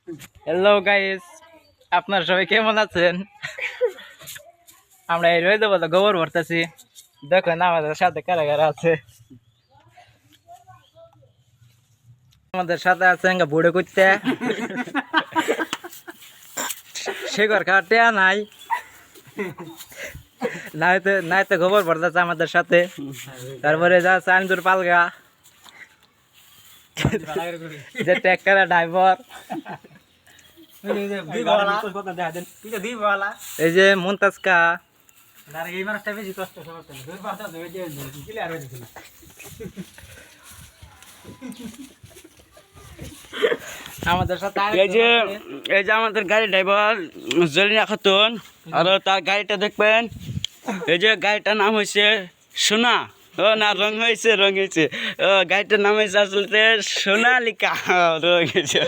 Hello guys, আপনার সবাই কেমন আছেন? আমরা এই রয়ে দেবো গোবর ভরতেছি। দেখেন আমাদের সাথে কারা কারা আছে। আমাদের সাথে আছে বুড়ো করতে শেখর কাটে নাই নাই তো গোবর ভরতেছে আমাদের সাথে। তারপরে যা আছে আন্দুর পালগা, যে ট্র্যাক্টরের ড্রাইভার, এই যে মুনতাজকা, আমাদের সাথে এই যে আমাদের গাড়ি ড্রাইভার জলিনা খাতুন। আর তার গাড়িটা দেখবেন, এই যে গাড়িটার নাম হয়েছে সোনা। ও না, রং হয়েছে গাড়িটার নাম হয়েছে আসলে সোনালিকা রং হয়েছে।